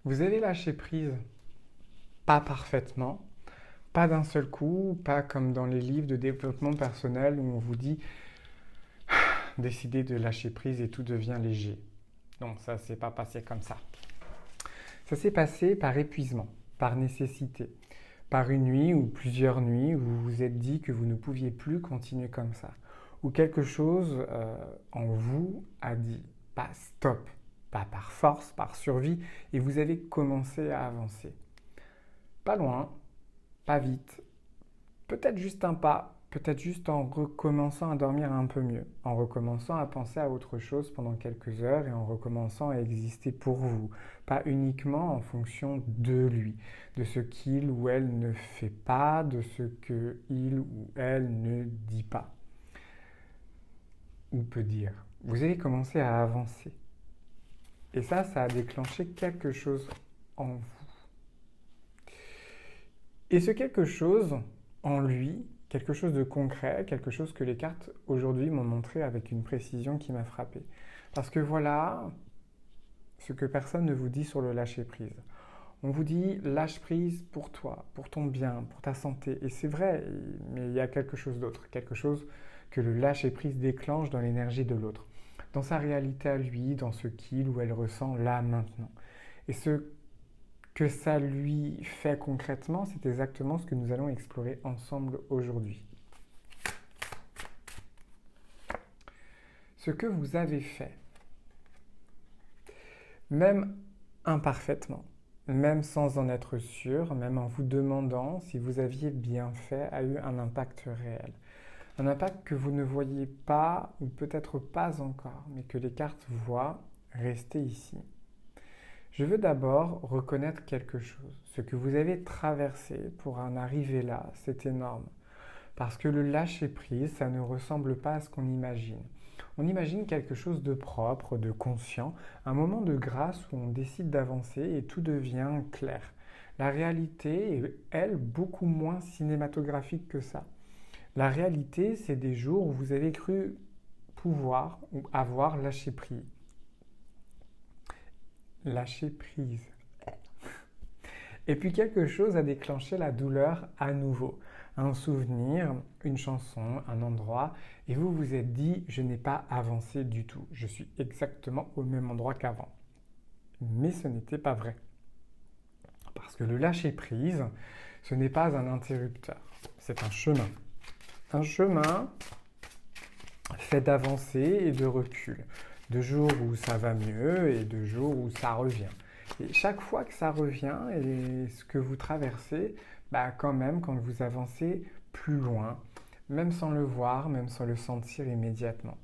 Vous avez lâché prise, pas parfaitement, pas d'un seul coup, pas comme dans les livres de développement personnel où on vous dit décidez de lâcher prise et tout devient léger. Non, ça s'est pas passé comme ça. Ça s'est passé par épuisement, par nécessité, par une nuit ou plusieurs nuits où vous vous êtes dit que vous ne pouviez plus continuer comme ça, où quelque chose en vous a dit pas stop, pas par force, par survie, et vous avez commencé à avancer. Pas loin, pas vite, peut-être juste un pas, peut-être juste en recommençant à dormir un peu mieux, en recommençant à penser à autre chose pendant quelques heures et en recommençant à exister pour vous, pas uniquement en fonction de lui, de ce qu'il ou elle ne fait pas, de ce que il ou elle ne dit pas ou peut dire. Vous avez commencé à avancer. Et ça a déclenché quelque chose en vous. Et ce quelque chose en lui, quelque chose de concret, quelque chose que les cartes aujourd'hui m'ont montré avec une précision qui m'a frappé. Parce que voilà ce que personne ne vous dit sur le lâcher-prise. On vous dit lâche prise pour toi, pour ton bien, pour ta santé. Et c'est vrai, mais il y a quelque chose d'autre, quelque chose que le lâcher-prise déclenche dans l'énergie de l'autre, dans sa réalité à lui, dans ce qu'il ou elle ressent là maintenant. Et ce que ça lui fait concrètement, c'est exactement ce que nous allons explorer ensemble aujourd'hui. Ce que vous avez fait, même imparfaitement, même sans en être sûr, même en vous demandant si vous aviez bien fait, a eu un impact réel. Un impact que vous ne voyez pas, ou peut-être pas encore, mais que les cartes voient rester ici. Je veux d'abord reconnaître quelque chose. Ce que vous avez traversé pour en arriver là, c'est énorme. Parce que le lâcher-prise, ça ne ressemble pas à ce qu'on imagine. On imagine quelque chose de propre, de conscient, un moment de grâce où on décide d'avancer et tout devient clair. La réalité est, elle, beaucoup moins cinématographique que ça. La réalité, c'est des jours où vous avez cru pouvoir ou avoir lâché prise. Lâcher prise. Et puis quelque chose a déclenché la douleur à nouveau. Un souvenir, une chanson, un endroit, et vous vous êtes dit, je n'ai pas avancé du tout. Je suis exactement au même endroit qu'avant. Mais ce n'était pas vrai. Parce que le lâcher-prise, ce n'est pas un interrupteur, c'est un chemin. Un chemin fait d'avancées et de recul. De jours où ça va mieux et de jours où ça revient. Et chaque fois que ça revient et ce que vous traversez, bah quand même, quand vous avancez plus loin, même sans le voir, même sans le sentir immédiatement.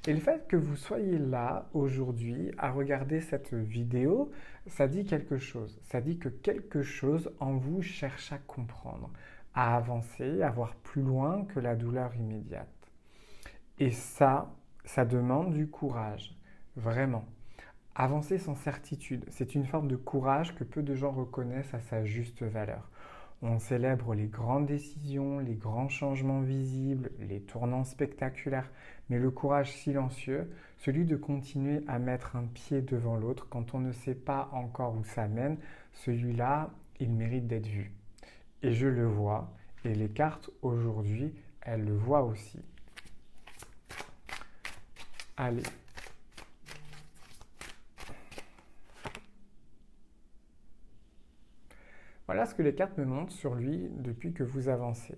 Et le fait que vous soyez là aujourd'hui à regarder cette vidéo, ça dit quelque chose. Ça dit que quelque chose en vous cherche à comprendre, à avancer, à voir plus loin que la douleur immédiate. Et ça demande du courage, vraiment. Avancer sans certitude, c'est une forme de courage que peu de gens reconnaissent à sa juste valeur. On célèbre les grandes décisions, les grands changements visibles, les tournants spectaculaires, mais le courage silencieux, celui de continuer à mettre un pied devant l'autre quand on ne sait pas encore où ça mène, celui-là, il mérite d'être vu. Et je le vois, et les cartes aujourd'hui, elles le voient aussi. Allez. Voilà ce que les cartes me montrent sur lui depuis que vous avancez.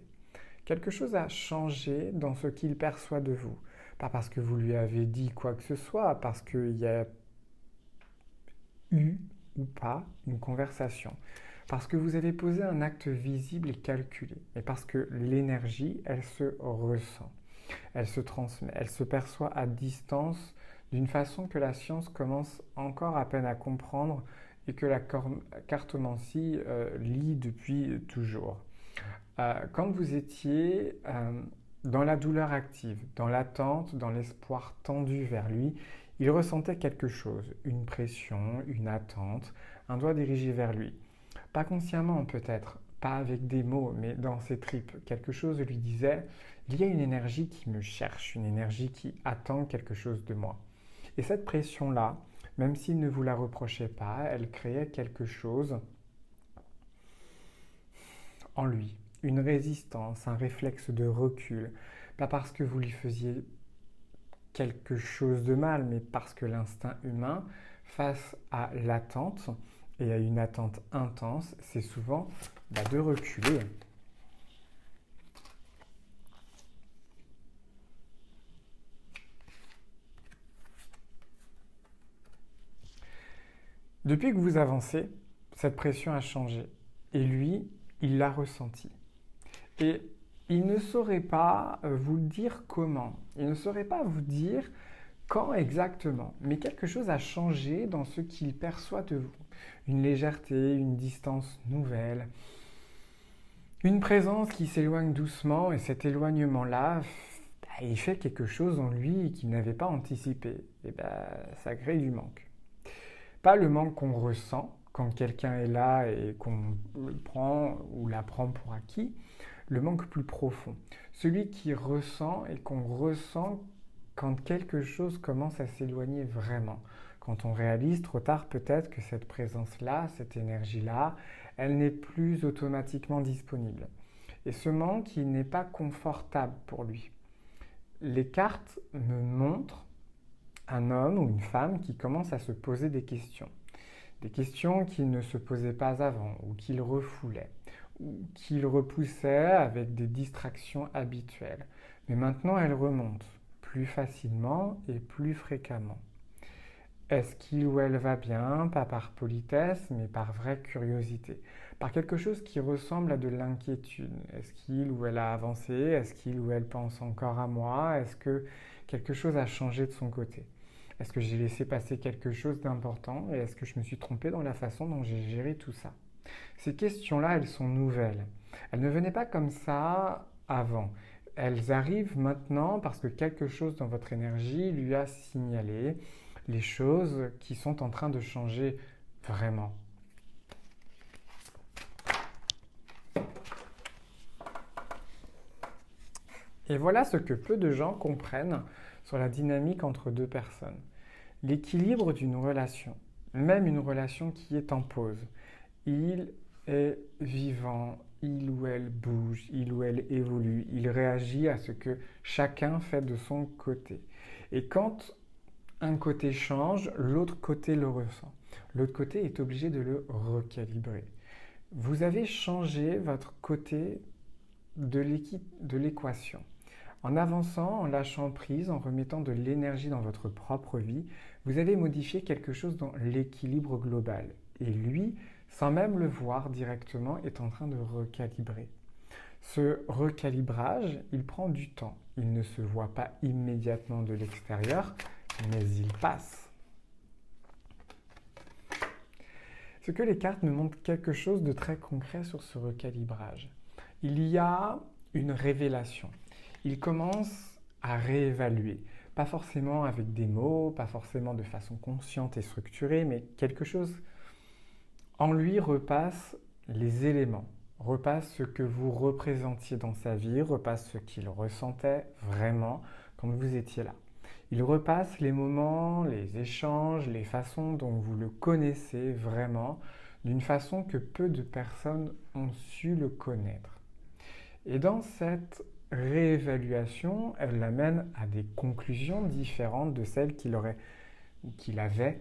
Quelque chose a changé dans ce qu'il perçoit de vous. Pas parce que vous lui avez dit quoi que ce soit, parce qu'il y a eu ou pas une conversation. Parce que vous avez posé un acte visible et calculé. Et parce que l'énergie, elle se ressent. Elle se transmet. Elle se perçoit à distance d'une façon que la science commence encore à peine à comprendre et que la cartomancie lit depuis toujours. Quand vous étiez dans la douleur active, dans l'attente, dans l'espoir tendu vers lui, il ressentait quelque chose, une pression, une attente, un doigt dirigé vers lui. Pas consciemment peut-être, pas avec des mots, mais dans ses tripes. Quelque chose lui disait, il y a une énergie qui me cherche, une énergie qui attend quelque chose de moi. Et cette pression-là, Même s'il ne vous la reprochait pas, elle créait quelque chose en lui, une résistance, un réflexe de recul. Pas parce que vous lui faisiez quelque chose de mal, mais parce que l'instinct humain, face à l'attente, et à une attente intense, c'est souvent de reculer. Depuis que vous avancez, cette pression a changé. Et lui, il l'a ressenti. Et il ne saurait pas vous dire comment. Il ne saurait pas vous dire quand exactement. Mais quelque chose a changé dans ce qu'il perçoit de vous. Une légèreté, une distance nouvelle. Une présence qui s'éloigne doucement. Et cet éloignement-là, il fait quelque chose en lui qu'il n'avait pas anticipé. Et ça crée du manque. Pas le manque qu'on ressent quand quelqu'un est là et qu'on le prend ou la prend pour acquis, le manque plus profond. Celui qui ressent et qu'on ressent quand quelque chose commence à s'éloigner vraiment. Quand on réalise trop tard peut-être que cette présence-là, cette énergie-là, elle n'est plus automatiquement disponible. Et ce manque, il n'est pas confortable pour lui. Les cartes me montrent un homme ou une femme qui commence à se poser des questions. Des questions qu'il ne se posait pas avant, ou qu'il refoulait, ou qu'il repoussait avec des distractions habituelles. Mais maintenant, elles remontent plus facilement et plus fréquemment. Est-ce qu'il ou elle va bien, pas par politesse, mais par vraie curiosité, par quelque chose qui ressemble à de l'inquiétude? Est-ce qu'il ou elle a avancé? Est-ce qu'il ou elle pense encore à moi? Est-ce que quelque chose a changé de son côté? Est-ce que j'ai laissé passer quelque chose d'important? Et est-ce que je me suis trompé dans la façon dont j'ai géré tout ça? Ces questions-là, elles sont nouvelles. Elles ne venaient pas comme ça avant. Elles arrivent maintenant parce que quelque chose dans votre énergie lui a signalé les choses qui sont en train de changer vraiment. Et voilà ce que peu de gens comprennent sur la dynamique entre deux personnes. L'équilibre d'une relation, même une relation qui est en pause. Il est vivant, il ou elle bouge, il ou elle évolue, il réagit à ce que chacun fait de son côté. Et quand un côté change, l'autre côté le ressent. L'autre côté est obligé de le recalibrer. Vous avez changé votre côté de l'équation. En avançant, en lâchant prise, en remettant de l'énergie dans votre propre vie, vous avez modifié quelque chose dans l'équilibre global. Et lui, sans même le voir directement, est en train de recalibrer. Ce recalibrage, il prend du temps. Il ne se voit pas immédiatement de l'extérieur, mais il passe. Ce que les cartes me montrent quelque chose de très concret sur ce recalibrage. Il y a une révélation. Il commence à réévaluer. Pas forcément avec des mots, pas forcément de façon consciente et structurée, mais quelque chose en lui repasse les éléments, repasse ce que vous représentiez dans sa vie, repasse ce qu'il ressentait vraiment quand vous étiez là. Il repasse les moments, les échanges, les façons dont vous le connaissez vraiment, d'une façon que peu de personnes ont su le connaître. Et dans cette réévaluation, elle l'amène à des conclusions différentes de celles qu'il avait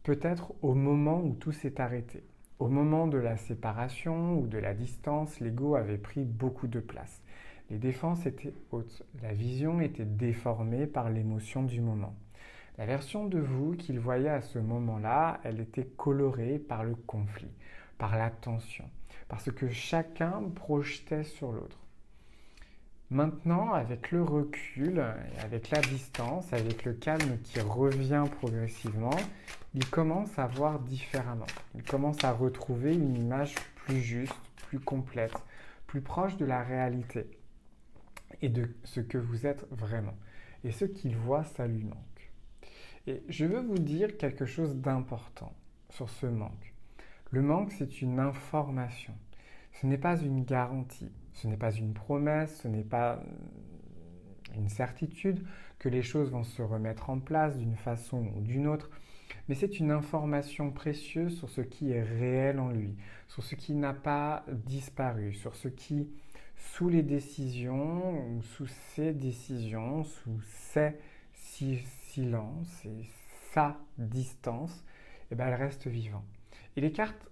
peut-être au moment où tout s'est arrêté. Au moment de la séparation ou de la distance, l'ego avait pris beaucoup de place. Les défenses étaient hautes, la vision était déformée par l'émotion du moment. La version de vous qu'il voyait à ce moment-là, elle était colorée par le conflit, par la tension, parce que chacun projetait sur l'autre. Maintenant, avec le recul, avec la distance, avec le calme qui revient progressivement, il commence à voir différemment. Il commence à retrouver une image plus juste, plus complète, plus proche de la réalité et de ce que vous êtes vraiment. Et ce qu'il voit, ça lui manque. Et je veux vous dire quelque chose d'important sur ce manque. Le manque, c'est une information. Ce n'est pas une garantie, ce n'est pas une promesse, ce n'est pas une certitude que les choses vont se remettre en place d'une façon ou d'une autre. Mais c'est une information précieuse sur ce qui est réel en lui, sur ce qui n'a pas disparu, sur ce qui, sous les décisions, ou sous ses décisions, sous ses silences et sa distance, eh ben, elle reste vivant. Et les cartes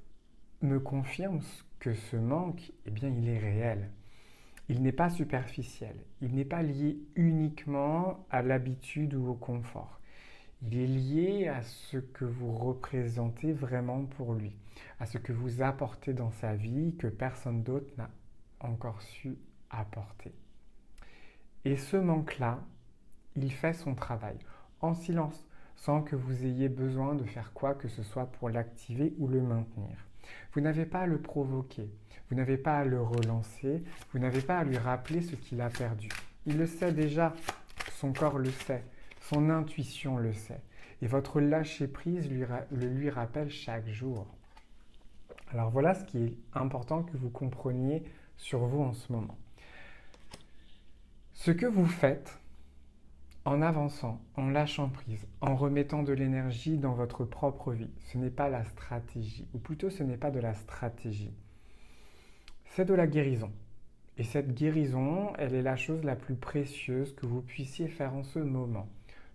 me confirment que ce manque, eh bien, il est réel. Il n'est pas superficiel. Il n'est pas lié uniquement à l'habitude ou au confort. Il est lié à ce que vous représentez vraiment pour lui, à ce que vous apportez dans sa vie que personne d'autre n'a encore su apporter. Et ce manque-là, il fait son travail en silence, sans que vous ayez besoin de faire quoi que ce soit pour l'activer ou le maintenir. Vous n'avez pas à le provoquer, vous n'avez pas à le relancer, vous n'avez pas à lui rappeler ce qu'il a perdu. Il le sait déjà, son corps le sait, son intuition le sait. Et votre lâcher-prise le lui rappelle chaque jour. Alors voilà ce qui est important que vous compreniez sur vous en ce moment. Ce que vous faites en avançant, en lâchant prise, en remettant de l'énergie dans votre propre vie, ce n'est pas la stratégie, ou plutôt ce n'est pas de la stratégie. C'est de la guérison. Et cette guérison, elle est la chose la plus précieuse que vous puissiez faire en ce moment.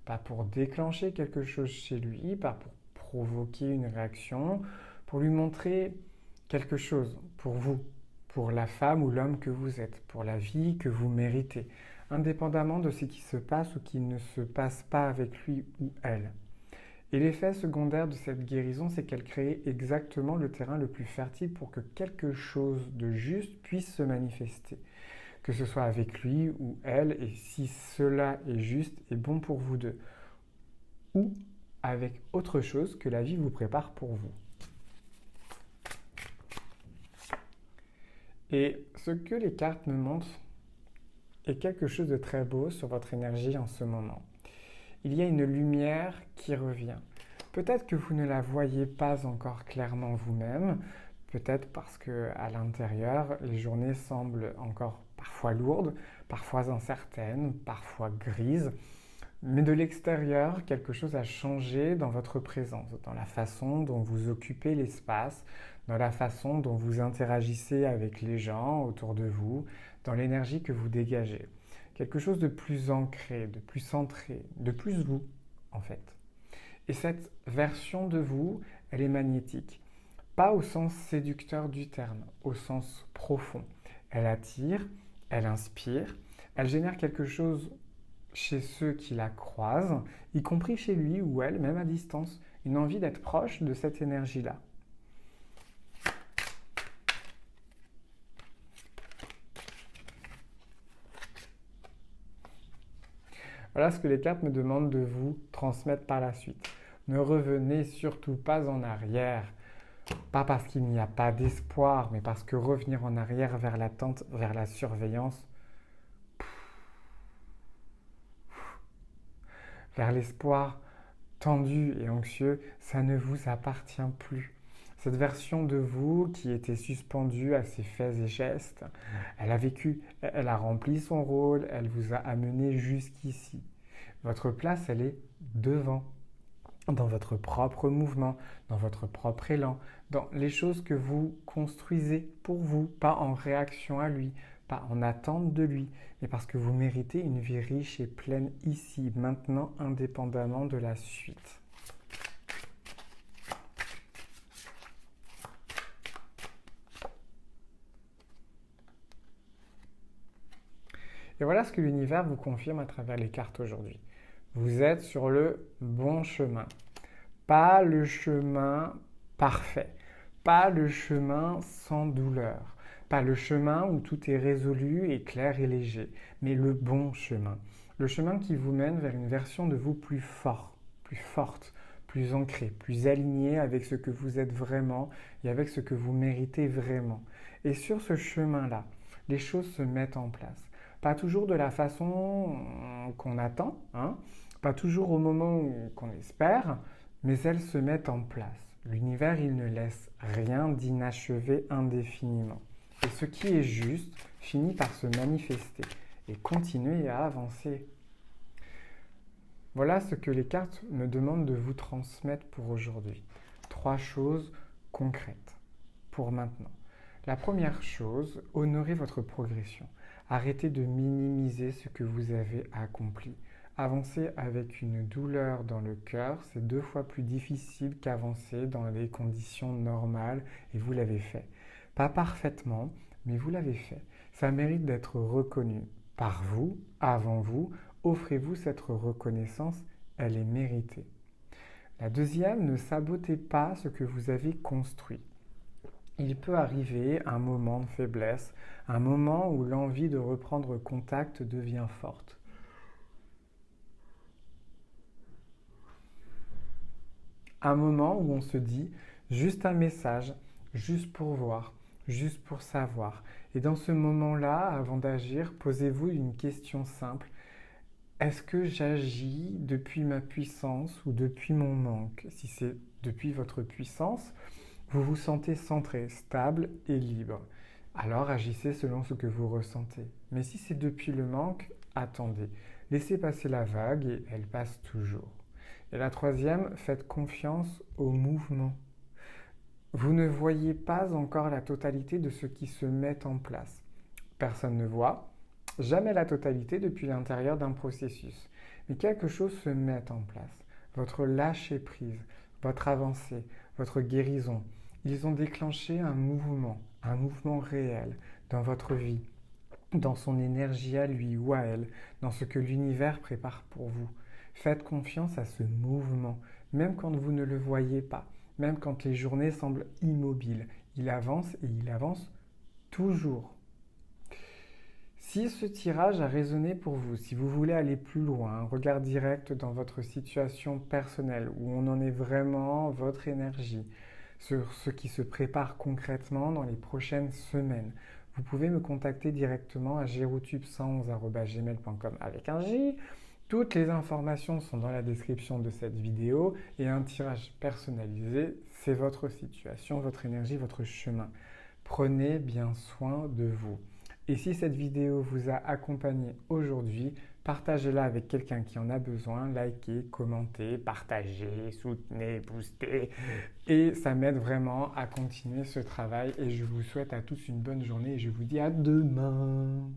Pas pour déclencher quelque chose chez lui, pas pour provoquer une réaction, pour lui montrer quelque chose pour vous, pour la femme ou l'homme que vous êtes, pour la vie que vous méritez, indépendamment de ce qui se passe ou qui ne se passe pas avec lui ou elle. Et l'effet secondaire de cette guérison, c'est qu'elle crée exactement le terrain le plus fertile pour que quelque chose de juste puisse se manifester. Que ce soit avec lui ou elle, et si cela est juste et bon pour vous deux. Ou avec autre chose que la vie vous prépare pour vous. Et ce que les cartes me montrent est quelque chose de très beau sur votre énergie en ce moment. Il y a une lumière qui revient. Peut-être que vous ne la voyez pas encore clairement vous-même, peut-être parce qu'à l'intérieur, les journées semblent encore parfois lourdes, parfois incertaines, parfois grises. Mais de l'extérieur, quelque chose a changé dans votre présence, dans la façon dont vous occupez l'espace, dans la façon dont vous interagissez avec les gens autour de vous, dans l'énergie que vous dégagez. Quelque chose de plus ancré, de plus centré, de plus vous, en fait. Et cette version de vous, elle est magnétique. Pas au sens séducteur du terme, au sens profond. Elle attire, elle inspire, elle génère quelque chose chez ceux qui la croisent, y compris chez lui ou elle, même à distance, une envie d'être proche de cette énergie-là. Voilà ce que les cartes me demandent de vous transmettre par la suite. Ne revenez surtout pas en arrière. Pas parce qu'il n'y a pas d'espoir, mais parce que revenir en arrière vers l'attente, vers la surveillance, vers l'espoir tendu et anxieux, ça ne vous appartient plus. Cette version de vous qui était suspendue à ses faits et gestes, elle a vécu, elle a rempli son rôle, elle vous a amené jusqu'ici. Votre place, elle est devant, dans votre propre mouvement, dans votre propre élan, dans les choses que vous construisez pour vous, pas en réaction à lui, pas en attente de lui, mais parce que vous méritez une vie riche et pleine ici, maintenant, indépendamment de la suite. Et voilà ce que l'univers vous confirme à travers les cartes aujourd'hui. Vous êtes sur le bon chemin. Pas le chemin parfait, pas le chemin sans douleur, pas le chemin où tout est résolu et clair et léger, mais le bon chemin. Le chemin qui vous mène vers une version de vous plus fort, plus forte, plus ancrée, plus alignée avec ce que vous êtes vraiment et avec ce que vous méritez vraiment. Et sur ce chemin-là, les choses se mettent en place. Pas toujours de la façon qu'on attend, pas toujours au moment qu'on espère, mais elles se mettent en place. L'univers, il ne laisse rien d'inachevé indéfiniment. Et ce qui est juste finit par se manifester et continuer à avancer. Voilà ce que les cartes me demandent de vous transmettre pour aujourd'hui. 3 choses concrètes pour maintenant. La première chose, honorez votre progression. Arrêtez de minimiser ce que vous avez accompli. Avancer avec une douleur dans le cœur, c'est 2 fois plus difficile qu'avancer dans les conditions normales et vous l'avez fait. Pas parfaitement, mais vous l'avez fait. Ça mérite d'être reconnu par vous, avant vous. Offrez-vous cette reconnaissance, elle est méritée. La deuxième, ne sabotez pas ce que vous avez construit. Il peut arriver un moment de faiblesse, un moment où l'envie de reprendre contact devient forte. Un moment où on se dit juste un message, juste pour voir, juste pour savoir. Et dans ce moment-là, avant d'agir, posez-vous une question simple. Est-ce que j'agis depuis ma puissance ou depuis mon manque? Si c'est depuis votre puissance, vous vous sentez centré, stable et libre. Alors agissez selon ce que vous ressentez. Mais si c'est depuis le manque, attendez. Laissez passer la vague et elle passe toujours. Et la troisième, faites confiance au mouvement. Vous ne voyez pas encore la totalité de ce qui se met en place. Personne ne voit jamais la totalité depuis l'intérieur d'un processus. Mais quelque chose se met en place. Votre lâcher-prise, votre avancée, votre guérison, ils ont déclenché un mouvement réel dans votre vie, dans son énergie à lui ou à elle, dans ce que l'univers prépare pour vous. Faites confiance à ce mouvement, même quand vous ne le voyez pas, même quand les journées semblent immobiles. Il avance et il avance toujours. Si ce tirage a résonné pour vous, si vous voulez aller plus loin, un regard direct dans votre situation personnelle, où on en est vraiment, votre énergie, sur ce qui se prépare concrètement dans les prochaines semaines, vous pouvez me contacter directement à gerotube111@gmail.com avec un J. Toutes les informations sont dans la description de cette vidéo et un tirage personnalisé, c'est votre situation, votre énergie, votre chemin. Prenez bien soin de vous. Et si cette vidéo vous a accompagné aujourd'hui, partagez-la avec quelqu'un qui en a besoin, likez, commentez, partagez, soutenez, boostez. Et ça m'aide vraiment à continuer ce travail et je vous souhaite à tous une bonne journée et je vous dis à demain.